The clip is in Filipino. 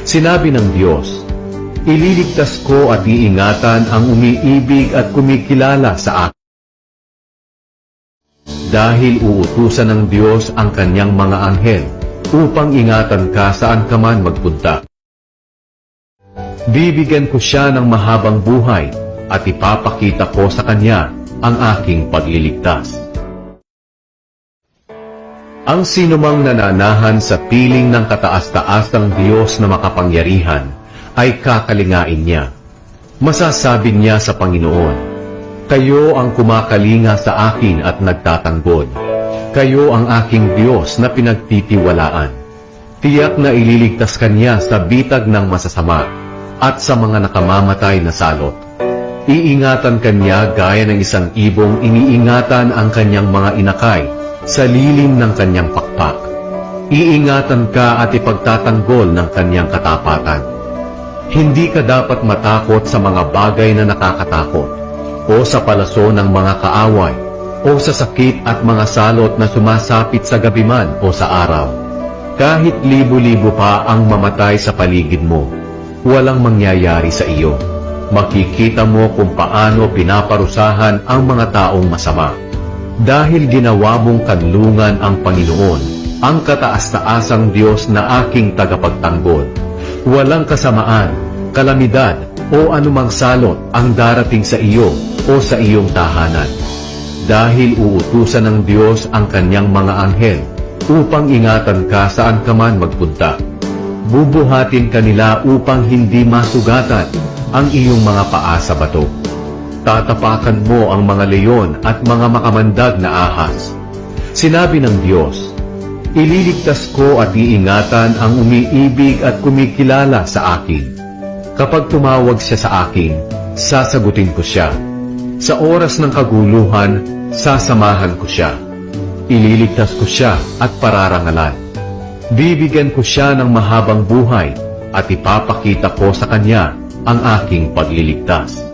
Sinabi ng Diyos, ililigtas ko at iingatan ang umiibig at kumikilala sa akin. Dahil uutusan ng Diyos ang kanyang mga anghel upang ingatan ka saan ka man magpunta. Bibigyan ko siya ng mahabang buhay at ipapakita ko sa kanya ang aking pagliligtas. Ang sinumang nananahan sa piling ng kataas-taas ng Diyos na makapangyarihan ay kakalingain niya. Masasabi niya sa Panginoon, kayo ang kumakalinga sa akin at nagtatanggol. Kayo ang aking Diyos na pinagtitiwalaan. Tiyak na ililigtas kanya sa bitag ng masasama at sa mga nakamamatay na salot. Iingatan kanya gaya ng isang ibong iniingatan ang kanyang mga inakay sa lilim ng kanyang pakpak. Iingatan ka at ipagtatanggol ng kanyang katapatan. Hindi ka dapat matakot sa mga bagay na nakakatakot, o sa palaso ng mga kaaway, o sa sakit at mga salot na sumasapit sa gabi man o sa araw. Kahit libo-libo pa ang mamatay sa paligid mo, walang mangyayari sa iyo. Makikita mo kung paano pinaparusahan ang mga taong masama. Dahil ginawa mong kanlungan ang Panginoon, ang kataas-taasang Diyos na aking tagapagtanggol. Walang kasamaan, kalamidad, o anumang salot ang darating sa iyo o sa iyong tahanan. Dahil uutusan ng Diyos ang kanyang mga anghel upang ingatan ka saan ka man magpunta. Bubuhatin kanila upang hindi masugatan ang iyong mga paa sa bato. Tatapakan mo ang mga leyon at mga makamandag na ahas. Sinabi ng Diyos, ililigtas ko at iingatan ang umiibig at kumikilala sa akin. Kapag tumawag siya sa akin, sasagutin ko siya. Sa oras ng kaguluhan, sasamahan ko siya. Ililigtas ko siya at pararangalan. Bibigyan ko siya ng mahabang buhay at ipapakita ko sa kanya ang aking pagliligtas.